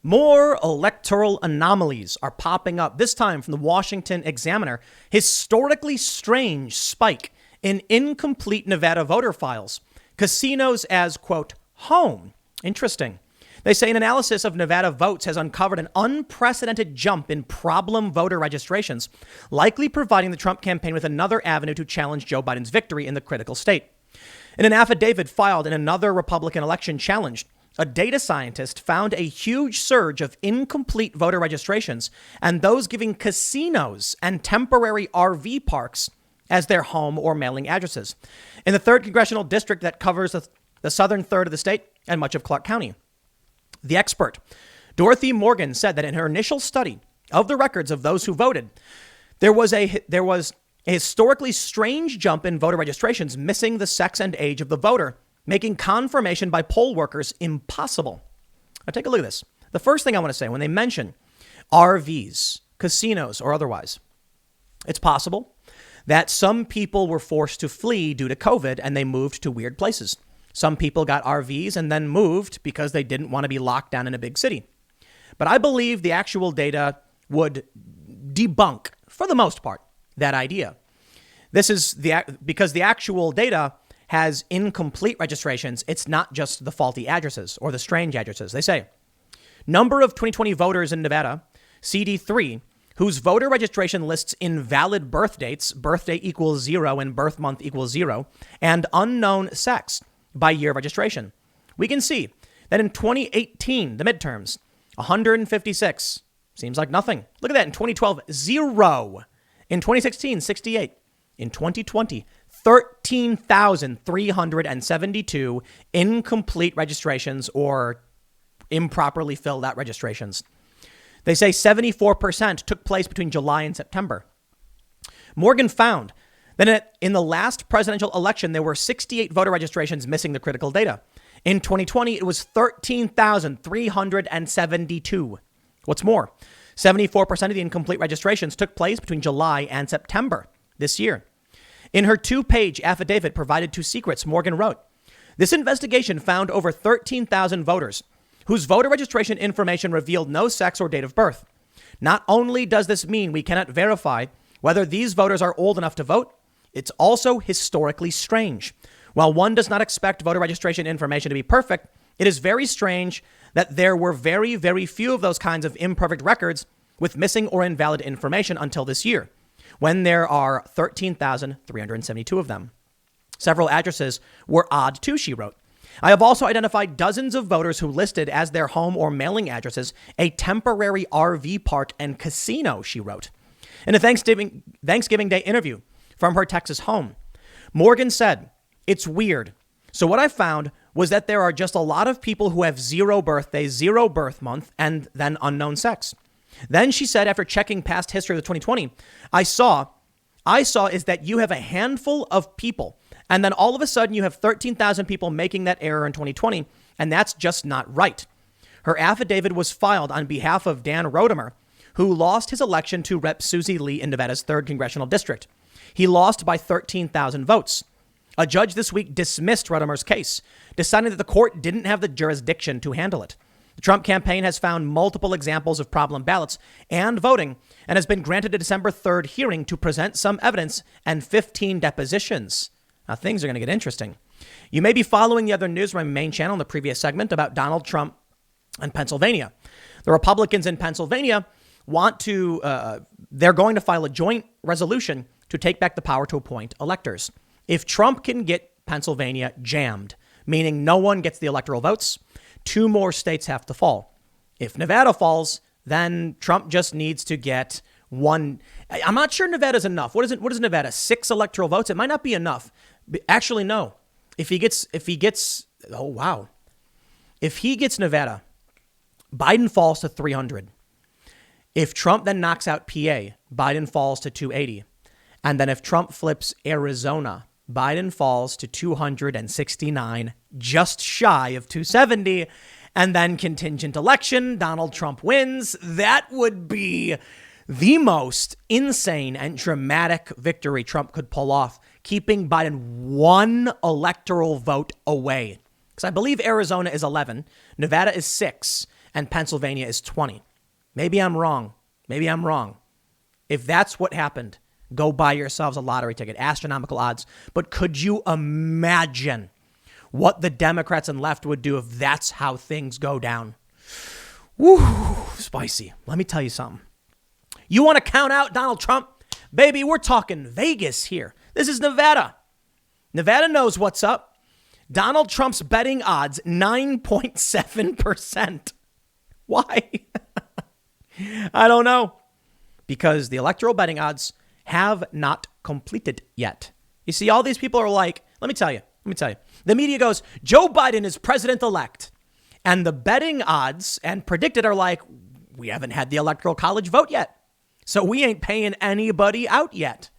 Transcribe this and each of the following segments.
More electoral anomalies are popping up, this time from the Washington Examiner. Historically strange spike in incomplete Nevada voter files. Casinos as, quote, home. Interesting. They say an analysis of Nevada votes has uncovered an unprecedented jump in problem voter registrations, likely providing the Trump campaign with another avenue to challenge Joe Biden's victory in the critical state. In an affidavit filed in another Republican election challenge, a data scientist found a huge surge of incomplete voter registrations and those giving casinos and temporary RV parks as their home or mailing addresses in the 3rd congressional district that covers the southern third of the state and much of Clark County. The expert, Dorothy Morgan, said that in her initial study of the records of those who voted, there was a historically strange jump in voter registrations missing the sex and age of the voter, making confirmation by poll workers impossible. Now take a look at this. The first thing I want to say, when they mention RVs, casinos, or otherwise, it's possible that some people were forced to flee due to COVID and they moved to weird places. Some people got RVs and then moved because they didn't want to be locked down in a big city. But I believe the actual data would debunk, for the most part, that idea. This is because the actual data has incomplete registrations. It's not just the faulty addresses or the strange addresses. They say number of 2020 voters in Nevada, CD3, whose voter registration lists invalid birth dates, birthday equals 0 and birth month equals 0, and unknown sex by year of registration. We can see that in 2018, the midterms, 156 seems like nothing. Look at that. In 2012, 0. In 2016, 68. In 2020, 13,372 incomplete registrations or improperly filled out registrations. They say 74% took place between July and September. Morgan found that in the last presidential election, there were 68 voter registrations missing the critical data. In 2020, it was 13,372. What's more, 74% of the incomplete registrations took place between July and September this year. In her 2-page affidavit provided to Secrets, Morgan wrote, this investigation found over 13,000 voters whose voter registration information revealed no sex or date of birth. Not only does this mean we cannot verify whether these voters are old enough to vote, it's also historically strange. While one does not expect voter registration information to be perfect, it is very strange that there were very, very few of those kinds of imperfect records with missing or invalid information until this year, when there are 13,372 of them. Several addresses were odd too, she wrote. I have also identified dozens of voters who listed as their home or mailing addresses a temporary RV park and casino, she wrote. In a Thanksgiving Day interview from her Texas home, Morgan said, it's weird. So what I found was that there are just a lot of people who have 0 birthday, 0 birth month, and then unknown sex. Then she said, after checking past history of the 2020, I saw is that you have a handful of people, and then all of a sudden you have 13,000 people making that error in 2020, and that's just not right. Her affidavit was filed on behalf of Dan Rodemer, who lost his election to Rep. Susie Lee in Nevada's 3rd congressional district. He lost by 13,000 votes. A judge this week dismissed Rodemer's case, deciding that the court didn't have the jurisdiction to handle it. The Trump campaign has found multiple examples of problem ballots and voting and has been granted a December 3rd hearing to present some evidence and 15 depositions. Now, things are going to get interesting. You may be following the other news from my main channel in the previous segment about Donald Trump and Pennsylvania. The Republicans in Pennsylvania they're going to file a joint resolution to take back the power to appoint electors. If Trump can get Pennsylvania jammed, meaning no one gets the electoral votes, 2 more states have to fall. If Nevada falls, then Trump just needs to get 1. I'm not sure Nevada's enough. What is Nevada? 6 electoral votes? It might not be enough. Actually, no. If he gets Nevada, Biden falls to 300. If Trump then knocks out PA, Biden falls to 280. And then if Trump flips Arizona, Biden falls to 269, just shy of 270. And then contingent election, Donald Trump wins. That would be the most insane and dramatic victory Trump could pull off, keeping Biden 1 electoral vote away. Because I believe Arizona is 11, Nevada is 6, and Pennsylvania is 20. Maybe I'm wrong. If that's what happened, go buy yourselves a lottery ticket, astronomical odds. But could you imagine what the Democrats and left would do if that's how things go down? Woo, spicy. Let me tell you something. You want to count out Donald Trump? Baby, we're talking Vegas here. This is Nevada. Nevada knows what's up. Donald Trump's betting odds, 9.7%. Why? I don't know. Because the electoral betting odds have not completed yet. You see, all these people are like, let me tell you. The media goes, Joe Biden is president-elect. And the betting odds and predicted are like, we haven't had the electoral college vote yet. So we ain't paying anybody out yet.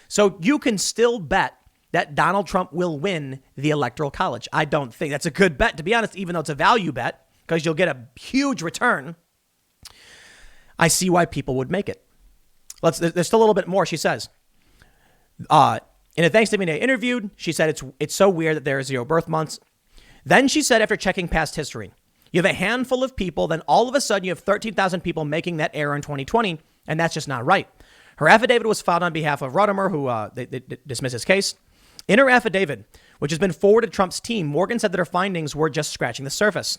So you can still bet that Donald Trump will win the electoral college. I don't think that's a good bet, to be honest, even though it's a value bet, because you'll get a huge return. I see why people would make it. There's still a little bit more. She says, in a Thanksgiving Day interview, she said it's so weird that there are 0 birth months. Then she said, after checking past history, you have a handful of people, then all of a sudden you have 13,000 people making that error in 2020, and that's just not right. Her affidavit was filed on behalf of Rodimer, who they dismissed his case. In her affidavit, which has been forwarded to Trump's team, Morgan said that her findings were just scratching the surface.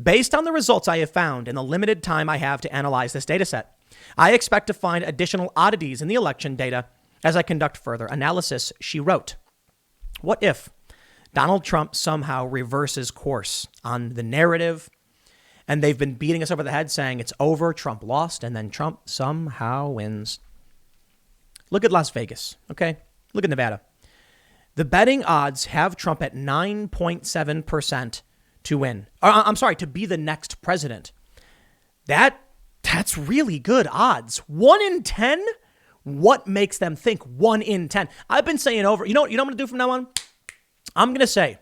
Based on the results I have found in the limited time I have to analyze this data set, I expect to find additional oddities in the election data as I conduct further analysis, she wrote. What if Donald Trump somehow reverses course on the narrative and they've been beating us over the head saying it's over, Trump lost, and then Trump somehow wins? Look at Las Vegas, okay? Look at Nevada. The betting odds have Trump at 9.7% to win. To be the next president. That's really good odds. 1 in 10? What makes them think 1 in 10? I've been saying over. You know what I'm going to do from now on? I'm going to say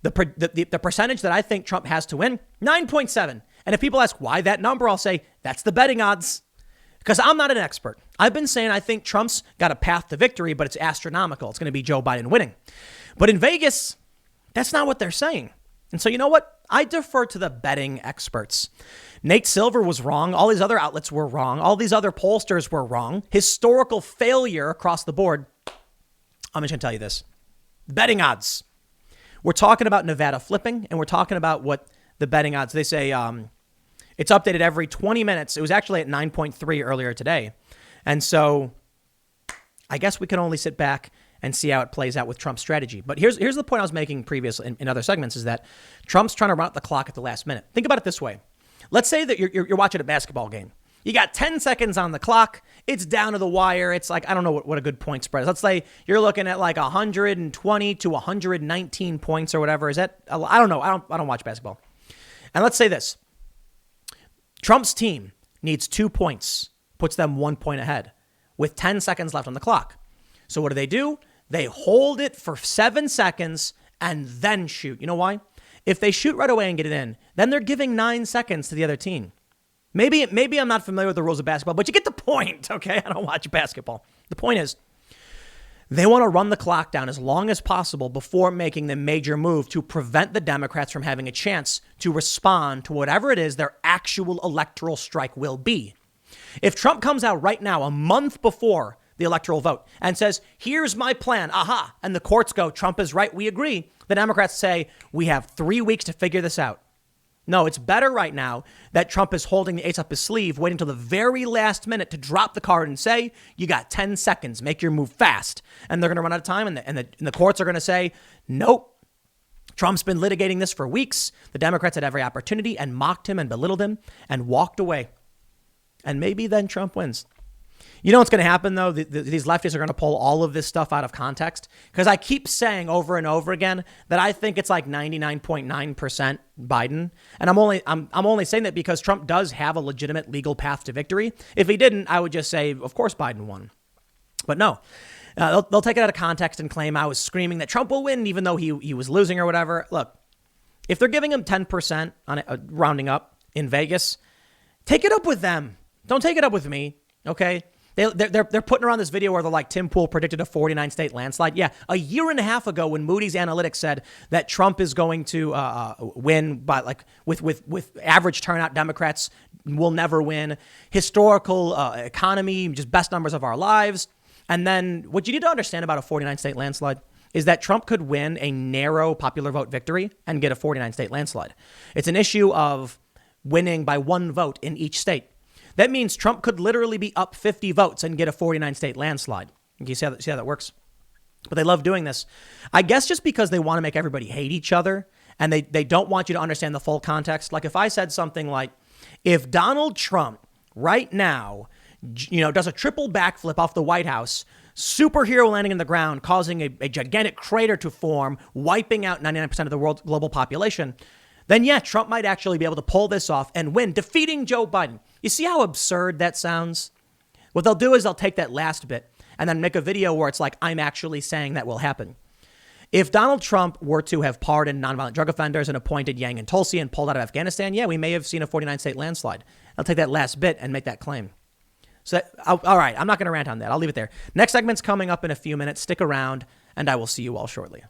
the percentage that I think Trump has to win, 9.7. And if people ask why that number, I'll say that's the betting odds. Because I'm not an expert. I've been saying I think Trump's got a path to victory, but it's astronomical. It's going to be Joe Biden winning. But in Vegas, that's not what they're saying. And so you know what? I defer to the betting experts. Nate Silver was wrong. All these other outlets were wrong. All these other pollsters were wrong. Historical failure across the board. I'm just going to tell you this. Betting odds. We're talking about Nevada flipping, and we're talking about what the betting odds. They say it's updated every 20 minutes. It was actually at 9.3 earlier today. And so I guess we can only sit back and see how it plays out with Trump's strategy. But here's the point I was making previously in other segments is that Trump's trying to run out the clock at the last minute. Think about it this way. Let's say that you're watching a basketball game. You got 10 seconds on the clock. It's down to the wire. It's like, I don't know what a good point spread is. Let's say you're looking at like 120 to 119 points or whatever. Is that, I don't know. I don't watch basketball. And let's say this. Trump's team needs 2 points, puts them 1 point ahead with 10 seconds left on the clock. So what do? They hold it for 7 seconds and then shoot. You know why? If they shoot right away and get it in, then they're giving 9 seconds to the other team. Maybe I'm not familiar with the rules of basketball, but you get the point, okay? I don't watch basketball. The point is, they want to run the clock down as long as possible before making the major move to prevent the Democrats from having a chance to respond to whatever it is their actual electoral strike will be. If Trump comes out right now, a month before the electoral vote, and says, here's my plan, aha, and the courts go, Trump is right, we agree, the Democrats say, we have 3 weeks to figure this out. No, it's better right now that Trump is holding the ace up his sleeve, waiting until the very last minute to drop the card and say, you got 10 seconds, make your move fast. And they're going to run out of time, and the courts are going to say, nope. Trump's been litigating this for weeks. The Democrats had every opportunity and mocked him and belittled him and walked away. And maybe then Trump wins. You know what's going to happen, though? These leftists are going to pull all of this stuff out of context, because I keep saying over and over again that I think it's like 99.9% Biden. And I'm only saying that because Trump does have a legitimate legal path to victory. If he didn't, I would just say, of course, Biden won. But no, they'll take it out of context and claim I was screaming that Trump will win, even though he was losing or whatever. Look, if they're giving him 10% on it, rounding up in Vegas, take it up with them. Don't take it up with me. OK. They're putting around this video where they're like, Tim Pool predicted a 49 state landslide. Yeah, a year and a half ago when Moody's Analytics said that Trump is going to win, by like with average turnout, Democrats will never win. Historical economy, just best numbers of our lives. And then what you need to understand about a 49 state landslide is that Trump could win a narrow popular vote victory and get a 49 state landslide. It's an issue of winning by one vote in each state. That means Trump could literally be up 50 votes and get a 49 state landslide. You see how that works? But they love doing this. I guess just because they want to make everybody hate each other and they don't want you to understand the full context. Like if I said something like, if Donald Trump right now, does a triple backflip off the White House, superhero landing in the ground, causing a gigantic crater to form, wiping out 99% of the world's global population, then yeah, Trump might actually be able to pull this off and win, defeating Joe Biden. You see how absurd that sounds? What they'll do is they'll take that last bit and then make a video where it's like, I'm actually saying that will happen. If Donald Trump were to have pardoned nonviolent drug offenders and appointed Yang and Tulsi and pulled out of Afghanistan, yeah, we may have seen a 49 state landslide. I'll take that last bit and make that claim. So, all right, I'm not going to rant on that. I'll leave it there. Next segment's coming up in a few minutes. Stick around, and I will see you all shortly.